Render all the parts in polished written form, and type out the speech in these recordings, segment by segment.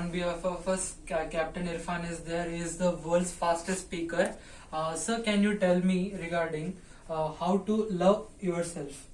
on behalf of us, Captain Irfan is there. He is the world's fastest speaker. Sir, can you tell me regarding how to love yourself?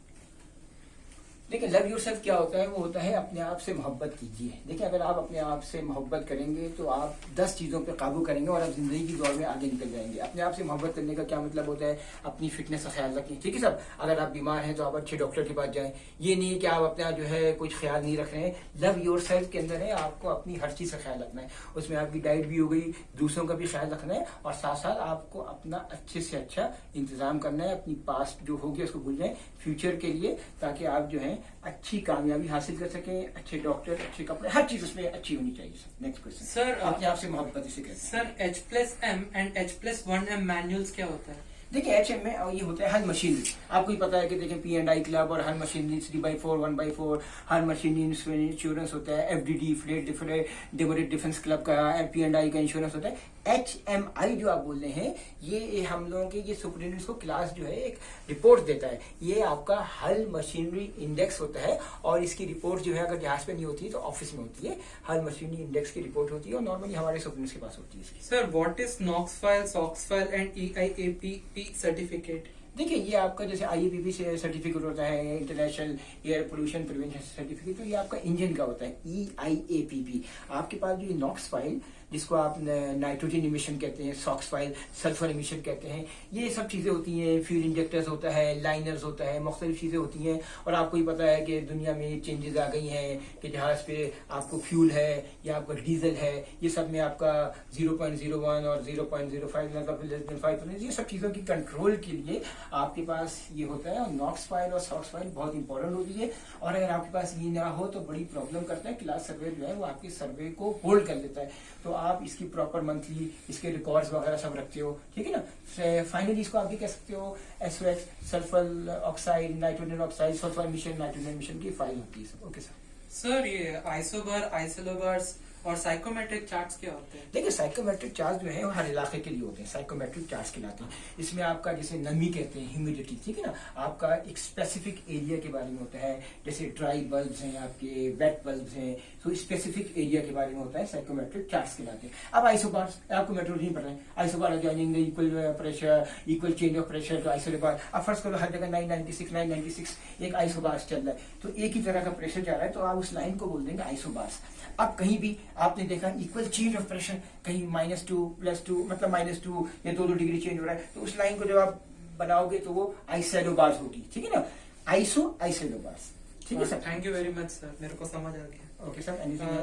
देखिए, love yourself क्या होता है? वो होता है अपने आप से मोहब्बत कीजिए। देखिए, अगर आप अपने आप से मोहब्बत करेंगे तो आप 10 चीज़ों पे काबू करेंगे और आप जिंदगी की दौड़ में आगे निकल जाएंगे। अपने आप से मोहब्बत करने का क्या मतलब होता है? अपनी फिटनेस का ख्याल रखें, ठीक है साहब। अगर आप बीमार हैं तो आप अच्छे डॉक्टर के पास जाएं। ये नहीं है कि आप अपना जो है कुछ ख्याल नहीं रख रहे हैं। लव योरसेल्फ के अंदर है आपको अपनी हर चीज़ का ख्याल रखना है। उसमें आपकी डाइट भी हो गई, दूसरों का भी ख्याल रखना है और साथ साथ आपको अपना अच्छे से अच्छा इंतजाम करना है। अपनी पास्ट जो हो गया उसको भूल जाएं फ्यूचर के लिए, ताकि आप जो है अच्छी कामयाबी हासिल कर सकें। अच्छे डॉक्टर, अच्छे कपड़े, हर चीज उसमें अच्छी होनी चाहिए। नेक्स्ट क्वेश्चन सर, अपने आप से मोहब्बत इसे कहते हैं। Sir, H+M and H+1M manuals क्या होता है? देखिए, HM में ये होता है हर मशीनरी। आपको ही पता है कि देखिए P&I क्लब और हर मशीनरी 3/4 1/4 हर मशीनरी इंश्योरेंस होता है। FDD फ्लेट डिफेंस क्लब का P&I का इंश्योरेंस होता है। HMI जो आप बोल रहे हैं, ये हम लोगों के ये सुपरिटेंडेंट को क्लास जो है एक रिपोर्ट देता है। ये आपका हल मशीनरी इंडेक्स होता है और इसकी रिपोर्ट जो है अगर जहाज पे नहीं होती है तो ऑफिस में होती है। हल मशीनरी इंडेक्स की रिपोर्ट होती है और नॉर्मली हमारे सुपरिटेंडेंट्स के पास होती है। Sir, what is NOx file, SOx file and EIAPP certificate? देखिए, ये आपका जैसे IAPP से सर्टिफिकेट होता है, international air pollution prevention certificate, तो ये आपका इंजन का होता है EIAPP। आपके पास जो ये नॉक्स फाइल जिसको आप नाइट्रोजन इमिशन कहते हैं, सॉक्स फाइल सल्फर इमिशन कहते हैं, ये सब चीज़ें होती हैं। फ्यूल इंजेक्टर्स होता है, लाइनर्स होता है, मुख्तलिफ चीज़ें होती हैं। और आपको ही पता है कि दुनिया में चेंजेस आ गई हैं कि जहाज पे आपको फ्यूल है या आपका डीजल है, ये सब में आपका 0.01 और 0.05 मतलब 5%, ये सब चीज़ों की कंट्रोल के लिए आपके पास ये होता है। और नॉक्स फाइल और सॉक्स फाइल बहुत इंपॉर्टेंट होती है और अगर आपके पास ये ना हो तो बड़ी प्रॉब्लम करता है। क्लास सर्वे जो है वो आपके सर्वे को होल्ड कर लेता है। तो आप इसकी प्रॉपर मंथली इसके रिकॉर्ड्स वगैरह सब रखते हो, ठीक है ना। फाइनली इसको आप भी कह सकते हो SOx sulphur oxide, nitrogen oxide, sulphur mission, nitrogen mission की फाइल होती है सब। Okay sir. सर, ये आइसोबार, आइसोलोबार्स और साइकोमेट्रिक चार्ट्स क्या होते हैं? देखिए, साइकोमेट्रिक चार्ज जो है वो हर इलाके के लिए होते हैं। साइकोमेट्रिक चार्ज कहलाते हैं। इसमें आपका जैसे नमी कहते हैं, ह्यूमिडिटी, ठीक है ना, आपका एक स्पेसिफिक एरिया के बारे में होता है। जैसे ड्राई बल्ब्स हैं, आपके वेट बल्ब्स हैं, तो स्पेसिफिक एरिया के बारे में होता है, साइकोमेट्रिक चार्ज कहलाते हैं। अब आइसोबार आपको मेट्रो नहीं पता है। आइसोबार जानेंगे equal pressure, equal change of pressure. तो आइसोबार अब फर्स्ट करो हर जगह 996 एक आइसोबार चल रहा है, तो एक ही तरह का प्रेशर जा रहा है, तो आप उस लाइन को बोल देंगे आइसोबार्स। अब कहीं भी आपने देखा इक्वल चेंज ऑफ प्रेशर, कहीं -2 +2 मतलब -2 या 2 डिग्री चेंज हो रहा है, तो उस लाइन को जब आप बनाओगे तो वो आइसोबार्स होगी, ठीक है ना। आइसोबार्स, ठीक है sir. Thank you very much sir, मेरे को समझ आ गया। Okay sir.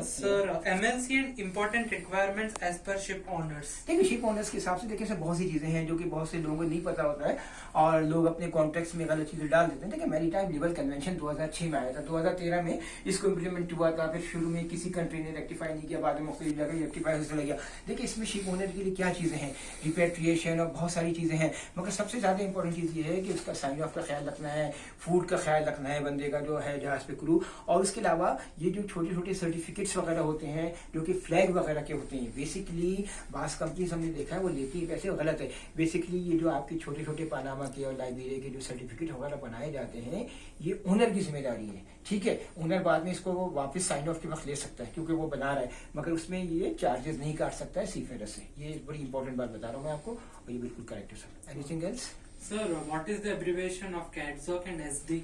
Sir, MLC and important requirements as per ship owners. देखिए, शिप ओनर्स के हिसाब से देखिए सर बहुत सी चीजें हैं जो कि बहुत से लोगों को नहीं पता होता है और लोग अपने कॉन्ट्रैक्ट्स में गलत चीजें डाल देते हैं। देखिए, मैरीटाइम लीगल कन्वेंशन 2006 में आया था, 2013 में इसको इम्प्लीमेंट हुआ था। फिर शुरू में किसी कंट्री ने रेक्टिफाई नहीं किया, बाद में मुख्तलिफ जगह रेक्टिफाई हो गया। देखिए, इसमें शिप ओनर के लिए क्या चीजें हैं, रिपेट्रिएशन और बहुत सारी चीजें हैं, मगर सबसे ज्यादा इंपॉर्टेंट चीज ये है कि उसका साइन ऑफ का ख्याल रखना है, फूड का ख्याल रखना है बंदे का जो है जहाज पे क्रू। और उसके अलावा ये जो छोटे छोटे सर्टिफिकेट्स वगैरह होते हैं जो कि फ्लैग वगैरह के होते हैं, बेसिकली बास कंपनीज हमने देखा है वो लेती है पैसे, गलत है। बेसिकली ये जो आपके छोटे छोटे पानामा के और लाइबेरिया के जो सर्टिफिकेट वगैरह बनाए जाते हैं, ये ओनर की जिम्मेदारी है, ठीक है। ओनर बाद में इसको वो वापस साइन ऑफ के वक्त ले सकता है क्योंकि वो बना रहा है, मगर उसमें ये चार्जेस नहीं काट सकता है सीफेयर से। ये बड़ी इंपॉर्टेंट बात बता रहा हूँ मैं आपको और ये बिल्कुल करेक्ट है sir. Anything else sir, what is the abbreviation of कैटजॉक एंड SD?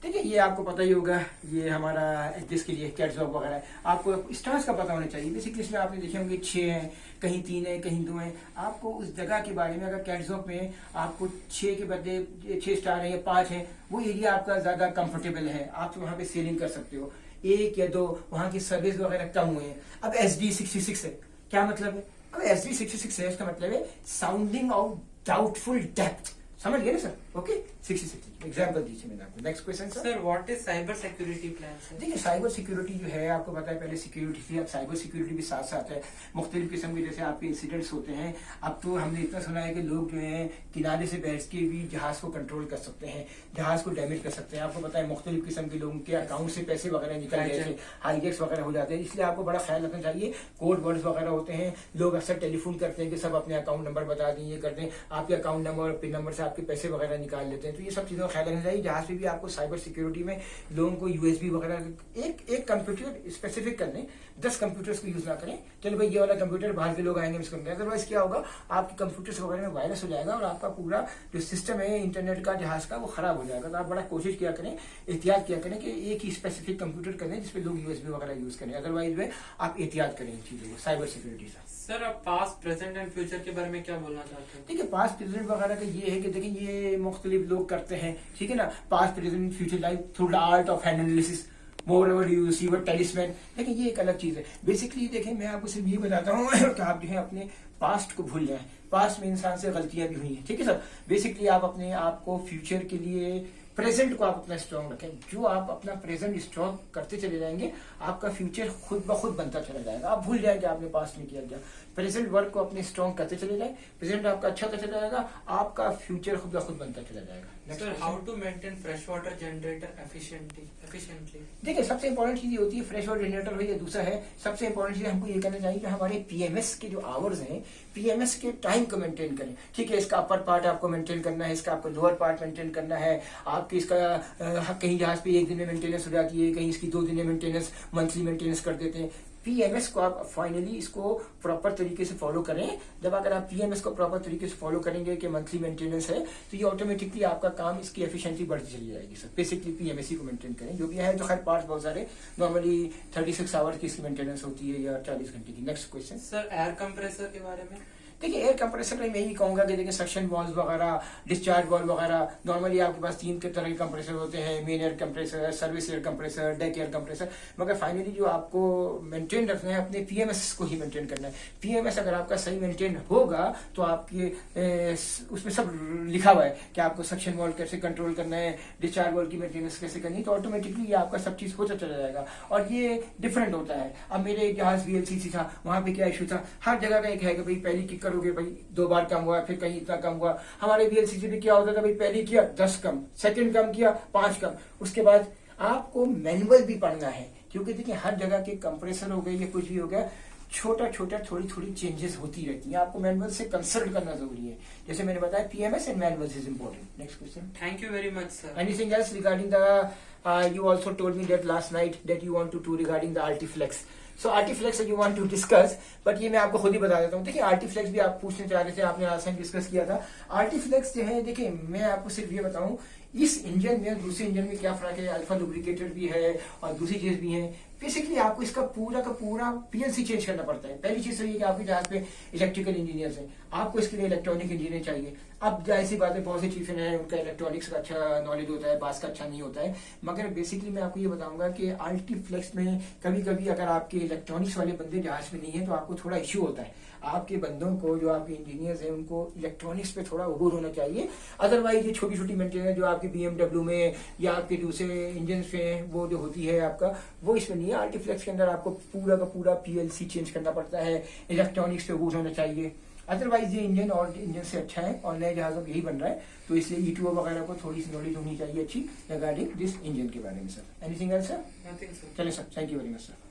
देखिए, ये आपको पता ही होगा, ये हमारा जिसके लिए कैटजॉक वगैरह है, आपको स्टार्स का पता होना चाहिए। बेसिकली इसमें आपने देखे होंगे 6 हैं, कहीं 3 है, कहीं 2 हैं। आपको उस जगह के बारे में, अगर कैटजॉक में आपको 6 के बदले 6 स्टार है या 5 है, वो एरिया आपका ज्यादा कंफर्टेबल है, आप तो वहां पे सेलिंग कर सकते हो। 1 या 2 वहां की सर्विस वगैरह कम हुए हैं। अब SD 66 है, क्या मतलब है? अब SD 66 है, इसका मतलब है साउंडिंग ऑफ डाउटफुल डेप्थ, समझ गए ना सर? ओके, 66 एग्जाम्पल दीजिए मैंने आपको। Next question sir. Sir, what is cyber security plan? देखिए, साइबर सिक्योरिटी जो है आपको पता है पहले सिक्योरिटी थी, अब साइबर सिक्योरिटी भी साथ साथ है। मुख्तलिफ किस्म के जैसे आपके इंसिडेंट्स होते हैं। अब तो हमने इतना सुना है कि लोग जो है किनारे से बैठ के भी जहाज को कंट्रोल कर सकते हैं, जहाज को डैमेज कर सकते हैं। आपको पता है मुख्तलिफ किस्म के लोगों के अकाउंट से पैसे वगैरह निकल जाते, हाईजैक्स वगैरह हो जाते हैं। इसलिए आपको बड़ा ख्याल रखना चाहिए। कोड वर्ड्स वगैरह होते हैं, लोग अक्सर टेलीफोन करते हैं कि सब अपने अकाउंट नंबर बता दें, ये कर दें। आपके अकाउंट नंबर और पिन नंबर से आपके पैसे वगैरह निकाल लेते हैं। तो ये सब चीज़ों का ख्याल रखना चाहिए। जहाज पे भी आपको साइबर सिक्योरिटी में लोगों को यूएसबी वगैरह एक कंप्यूटर स्पेसिफिक कर लें, 10 कंप्यूटर्स को यूज ना करें। चलो भाई ये वाला कंप्यूटर बाहर के लोग आएंगे इसको, अदरवाइज क्या होगा, आपके कंप्यूटर्स वगैरह में वायरस हो जाएगा और आपका पूरा जो सिस्टम है इंटरनेट का जहाज का वो खराब हो जाएगा। तो आप बड़ा कोशिश किया करें, एहतियात किया करें कि एक ही स्पेसिफिक कंप्यूटर करें जिसपे लोग यूएसबी वगैरह यूज करें। अदरवाइज में आप एहतियात करें इन चीजों को, साइबर सिक्योरिटी से। सर आप पास्ट प्रेजेंट एंड फ्यूचर के बारे में क्या बोलना चाहते हैं? देखिए पास्ट प्रेजेंट वगैरह का ये है कि देखिए ये मुख्तलिफ लोग करते हैं, ठीक है ना, past present future life through the art of analysis moreover you see wear talisman. देखिए ये एक अलग चीज है। बेसिकली देखिए मैं आपको सिर्फ ये बताता हूँ कि आप जो है अपने पास्ट को भूल जाएं। पास्ट में इंसान से गलतियां भी हुई हैं, ठीक है सर। बेसिकली आप अपने आप को फ्यूचर के लिए प्रेजेंट को आप अपना स्ट्रॉन्ग रखें। जो आप अपना प्रेजेंट स्ट्रॉन्ग करते चले जाएंगे आपका फ्यूचर खुद ब खुद बनता चला जाएगा। आप भूल जाएंगे आपने पास्ट में किया क्या। प्रेजेंट वर्क को अपने स्ट्रॉन्ग करते चले जाए, प्रेजेंट आपका अच्छा होता चला जाएगा, आपका फ्यूचर खुद ब खुद बनता चला जाएगा। Sir how to maintain fresh water generator efficiently? देखिए सबसे इंपॉर्टेंट चीज ये होती है, फ्रेश वाटर जनरेटर हो या दूसरा है, सबसे इंपॉर्टेंट चीज हमको ये करना चाहिए कि हमारे पीएमएस के जो आवर्स हैं, पीएमएस के टाइम को मेंटेन करें। ठीक है, इसका अपर पार्ट आपको मेंटेन करना है, इसका आपको लोअर पार्ट मेंटेन करना है। आपके इसका कहीं जहाज पे एक दिन में मेंटेनेंस हो जाती है, कहीं इसकी 2 दिन में मेंटेनेंस, मंथली मेंटेनेंस कर देते हैं। पीएमएस को आप फाइनली इसको प्रॉपर तरीके से फॉलो करें। जब अगर आप पीएमएस को प्रॉपर तरीके से फॉलो करेंगे कि मंथली मेंटेनेंस है, तो ये ऑटोमेटिकली आपका काम, इसकी एफिशिएंसी बढ़ती चली जाएगी सर। बेसिकली पीएमएस को मेंटेन करें, जो भी है। जो हर पार्ट बहुत सारे नॉर्मली 36 आवर्स की इसकी मेंटेनेंस होती है या 40 घंटे की। Next question sir, air compressor के बारे में? देखिए एयर कंप्रेसर में मैं यही कहूंगा कि देखिए सक्शन वॉल्व वगैरह, डिस्चार्ज वॉल्व वगैरह, नॉर्मली आपके पास 3 तरह के कंप्रेसर होते हैं, main air compressor, service air compressor, deck air compressor. मगर फाइनली जो आपको मेंटेन रखना है अपने पीएमएस को ही मेंटेन करना है। पीएमएस अगर आपका सही मेंटेन होगा तो आपके उसमें सब लिखा हुआ है कि आपको सक्शन वॉल्व कैसे कंट्रोल करना है, डिस्चार्ज वॉल्व की मेंटेनेंस कैसे करनी है, तो ऑटोमेटिकली आपका सब चीज होता चला जाएगा। और ये डिफरेंट होता है। अब मेरे एक जहाज VLCC था, वहां पे क्या इशू था, हर जगह का एक है कि भाई पहली किक करोगे भाई 2 बार कम हुआ, फिर कहीं इतना कम हुआ। हमारे VLCC में क्या होता था, भाई पहली किया 10 कम, सेकंड कम किया 5 कम। उसके बाद आपको मैनुअल भी पढ़ना है, क्योंकि देखिए हर जगह के कंप्रेसर हो गए या कुछ भी हो गया, छोटा छोटा थोड़ी थोड़ी चेंजेस होती रहती हैं। आपको मैनुअल से कंसल्ट करना जरूरी है। जैसे मैंने बताया PMS and manual is important. Next question. Thank you very much sir. Anything else regarding the you also told me that last night that you want to do regarding the Artiflex. So Artiflex you want to discuss, but ये मैं आपको खुद ही बता देता हूँ। देखिए Artiflex भी आप पूछने चाह रहे थे, आपने लास्ट टाइम डिस्कस किया था। Artiflex जो है, देखिए मैं आपको सिर्फ ये बताऊं, इस इंजन में दूसरे इंजन में क्या फर्क है। अल्फा लुब्रिकेटेड भी है और दूसरी चीज भी है। बेसिकली आपको इसका पूरा का पूरा पीएलसी चेंज करना पड़ता है। पहली चीज तो ये कि आपके जहाज पे इलेक्ट्रिकल इंजीनियर्स हैं, आपको इसके लिए इलेक्ट्रॉनिक इंजीनियर चाहिए। अब ऐसी बात है, बहुत से चीजें हैं उनका इलेक्ट्रॉनिक्स का अच्छा नॉलेज होता है, बास का अच्छा नहीं होता है। मगर बेसिकली मैं आपको ये बताऊंगा कि आर्टिफ्लेक्स में कभी कभी अगर आपके इलेक्ट्रॉनिक्स वाले बंदे जहाज में नहीं है तो आपको थोड़ा इश्यू होता है। आपके बंदों को, जो आपके इंजीनियर्स हैं, उनको इलेक्ट्रॉनिक्स पे थोड़ा अबूर होना चाहिए। अदरवाइज ये छोटी छोटी मेंटेनेंस जो आपकी BMW में या आपके दूसरे इंजन पे वो जो होती है आपका, वो इसमें नहीं है। आर्टिफ्लेक्स के अंदर आपको पूरा का पूरा पीएलसी चेंज करना पड़ता है, इलेक्ट्रॉनिक्स पे अबूर होना चाहिए। अदरवाइज ये इंजन और इंजन से अच्छा है और नए जहाजों में यही बन रहा है, तो इसलिए E2O वगैरह को थोड़ी सी नॉलेज होनी चाहिए अच्छी रिगार्डिंग दिस इंजन के बारे में sir. Anything else sir? Nothing sir. चलिए sir, thank you very much sir.